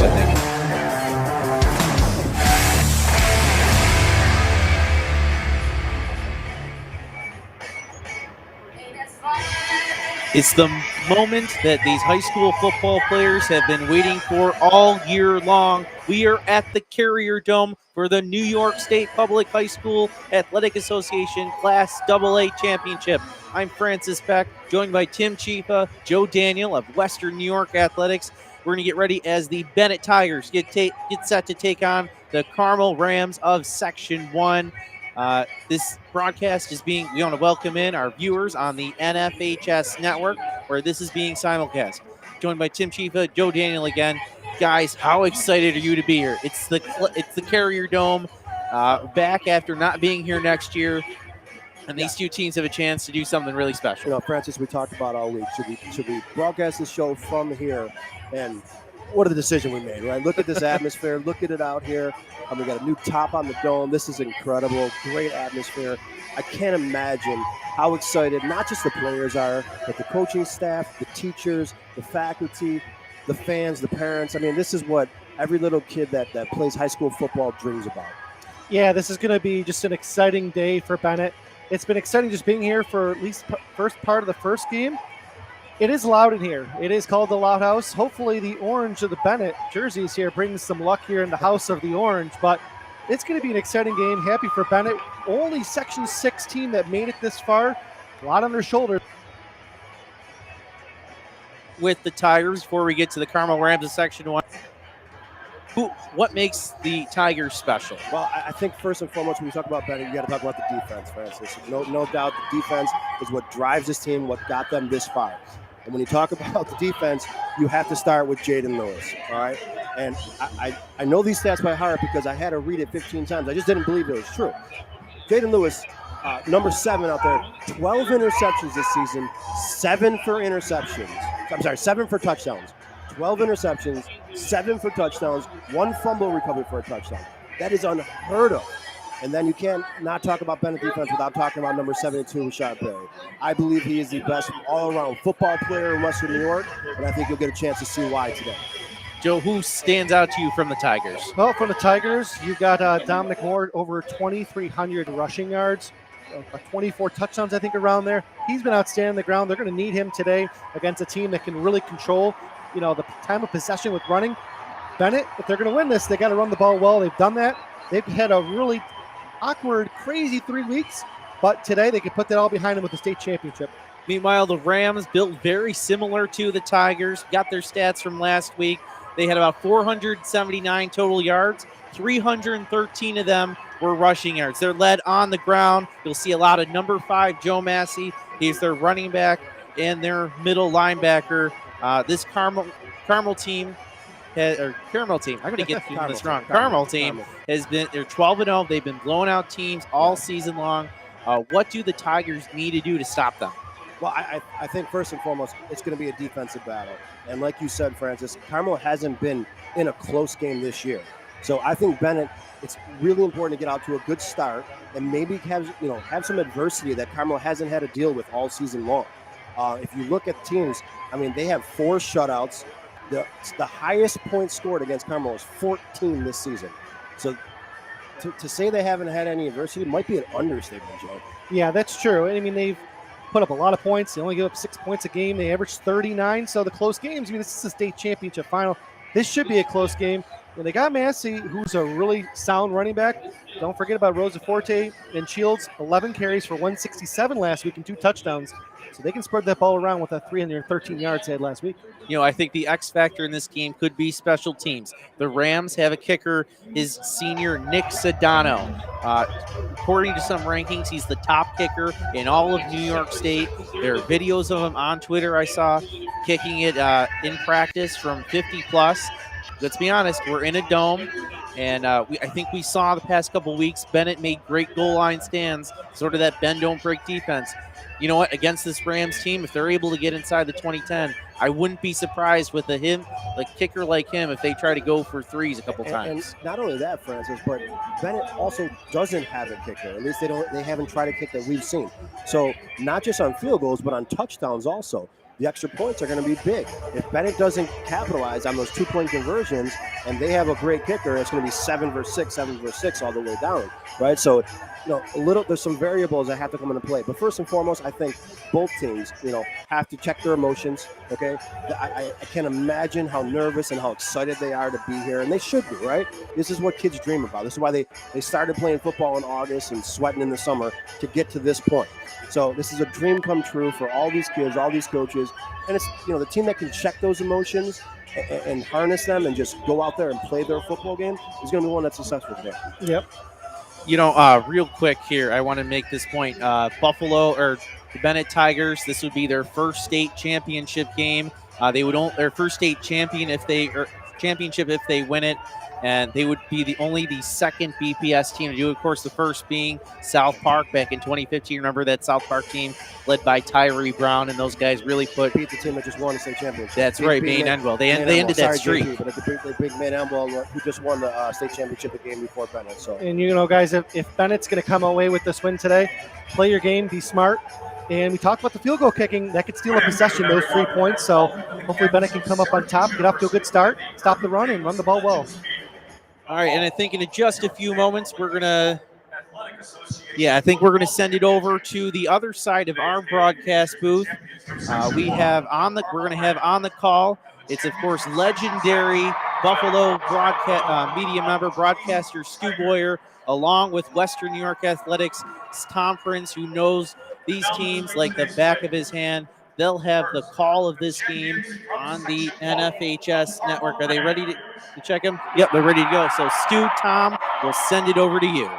I think. It's the moment that these high school football players have been waiting for all year long. We are at the Carrier Dome for the New York State Public High School Athletic Association Class AA Championship. I'm Francis Beck, joined by Tim Chifa, Joe Daniel of Western New York Athletics. We're going to get ready as the Bennett Tigers get set to take on the Carmel Rams of Section 1. This broadcast is we want to welcome in our viewers on the NFHS network, where this is being simulcast. Joined by Tim Chifa, Joe Daniel again. Guys, how excited are you to be here? It's the Carrier Dome, back after not being here next year, and these two teams have a chance to do something really special. You know, Francis, we talked about all week. Should we broadcast this show from here? And what a decision we made, right? Look at this atmosphere. Look at it out here. We got a new top on the dome. This is incredible. Great atmosphere. I can't imagine how excited not just the players are, but the coaching staff, the teachers, the faculty, the fans, the parents. I mean, this is what every little kid that plays high school football dreams about. Yeah, this is going to be just an exciting day for Bennett. It's been exciting just being here for at least first part of the first game. It is loud in here. It is called the Loud House. Hopefully the orange of the Bennett jerseys here brings some luck here in the House of the Orange, but it's going to be an exciting game. Happy for Bennett. Only Section 6 team that made it this far. A lot on their shoulders. With the Tigers, before we get to the Carmel Rams of Section 1, what makes the Tigers special? Well, I think first and foremost, when you talk about Bennett, you got to talk about the defense, Francis. No doubt the defense is what drives this team, what got them this far. And when you talk about the defense, you have to start with Jaden Lewis, all right? And I know these stats by heart because I had to read it 15 times. I just didn't believe it was true. Jaden Lewis, number 7 out there, 12 interceptions this season, 7 for touchdowns. 12 interceptions, 7 for touchdowns, 1 fumble recovery for a touchdown. That is unheard of. And then you can't not talk about Bennett defense without talking about number 72, Rashad Berry. I believe he is the best all-around football player in Western New York, and I think you'll get a chance to see why today. Joe, who stands out to you from the Tigers? Well, from the Tigers, you got Dominic Moore, over 2,300 rushing yards, 24 touchdowns, I think, around there. He's been outstanding on the ground. They're going to need him today against a team that can really control, the time of possession with running. Bennett, if they're going to win this, they got to run the ball well. They've done that. They've had a really awkward, crazy 3 weeks, but today they can put that all behind them with the state championship. Meanwhile, the Rams, built very similar to the Tigers, got their stats from last week. They had about 479 total yards. 313 of them were rushing yards. They're led on the ground. You'll see a lot of number 5, Joe Massey. He's their running back and their middle linebacker. This Carmel team, I'm going to get this wrong. Carmel team they're 12-0. They've been blowing out teams all season long. What do the Tigers need to do to stop them? Well, I think first and foremost, it's going to be a defensive battle. And like you said, Francis, Carmel hasn't been in a close game this year. So I think Bennett, it's really important to get out to a good start and maybe have some adversity that Carmel hasn't had to deal with all season long. If you look at teams, they have 4 shutouts. The highest points scored against Carmel is 14 this season. So to say they haven't had any adversity might be an understatement, Joe. Yeah, that's true. They've put up a lot of points. They only give up 6 points a game. They average 39. So the close games, this is a state championship final. This should be a close game. And they got Massey, who's a really sound running back. Don't forget about Rosa Forte and Shields, 11 carries for 167 last week and 2 touchdowns. So they can spread that ball around with that 313 yards they had last week. I think the X factor in this game could be special teams. The Rams have a kicker, his senior Nick Sedano. According to some rankings, he's the top kicker in all of New York State. There are videos of him on Twitter I saw kicking it in practice from 50-plus. Let's be honest, we're in a dome, and I think we saw the past couple weeks, Bennett made great goal line stands, sort of that bend, don't break defense. You know what? Against this Rams team, if they're able to get inside the 20-10, I wouldn't be surprised with a kicker like him if they try to go for threes a couple times. And not only that, Francis, but Bennett also doesn't have a kicker. At least they haven't tried a kick that we've seen. So not just on field goals, but on touchdowns also. the extra points are going to be big. If Bennett doesn't capitalize on those 2-point conversions and they have a great kicker, it's going to be 7 versus 6 all the way down, right? So, there's some variables that have to come into play. But first and foremost, I think both teams, have to check their emotions, okay? I can't imagine how nervous and how excited they are to be here, and they should be, right? This is what kids dream about. This is why they started playing football in August and sweating in the summer to get to this point. So this is a dream come true for all these kids, all these coaches, and it's the team that can check those emotions and harness them and just go out there and play their football game is going to be one that's successful today. Yep. Real quick here, I want to make this point. Buffalo or the Bennett Tigers, this would be their first state championship game. They would their first state championship if they win it, and they would be the second BPS team to do it. Of course, the first being South Park back in 2015. Remember that South Park team led by Tyree Brown, and those guys really beat the team that just won the state championship. That's right, Maine Enwell. They ended that streak. JP, but the big Maine Enwell who just won the state championship the game before Bennett. So, and guys, if Bennett's going to come away with this win today, play your game, be smart. And we talked about the field goal kicking. That could steal a possession, those 3 points. So hopefully Bennett can come up on top, get off to a good start, stop the run, and run the ball well. All right, and I think in just a few moments we're gonna send it over to the other side of our broadcast booth. We're gonna have on the call. It's of course legendary Buffalo media member broadcaster Stu Boyer, along with Western New York Athletics Tom Prince, who knows these teams like the back of his hand. They'll have the call of this game on the NFHS network. Are they ready to check them? Yep, they're ready to go. So Stu, Tom, we'll send it over to you.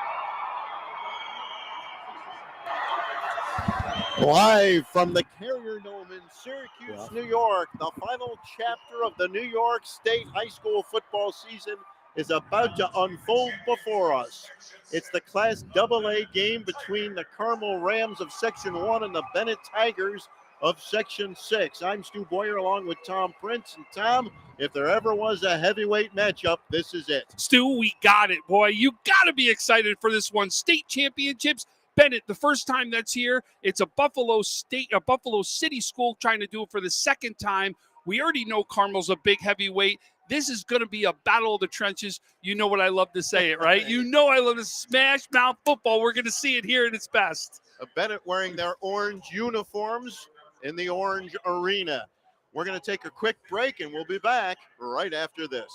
Live from the Carrier Dome in Syracuse, New York, the final chapter of the New York State high school football season is about to unfold before us. It's the Class AA game between the Carmel Rams of Section 1 and the Bennett Tigers of Section 6. I'm Stu Boyer along with Tom Prince. And Tom, if there ever was a heavyweight matchup, this is it. Stu, we got it, boy. You got to be excited for this one. State championships. Bennett, the first time that's here. It's a Buffalo City school trying to do it for the second time. We already know Carmel's a big heavyweight. This is going to be a battle of the trenches. You know what I love to say it, right? You know I love to smash mouth football. We're going to see it here at its best. Bennett wearing their orange uniforms in the orange arena. We're going to take a quick break, and we'll be back right after this.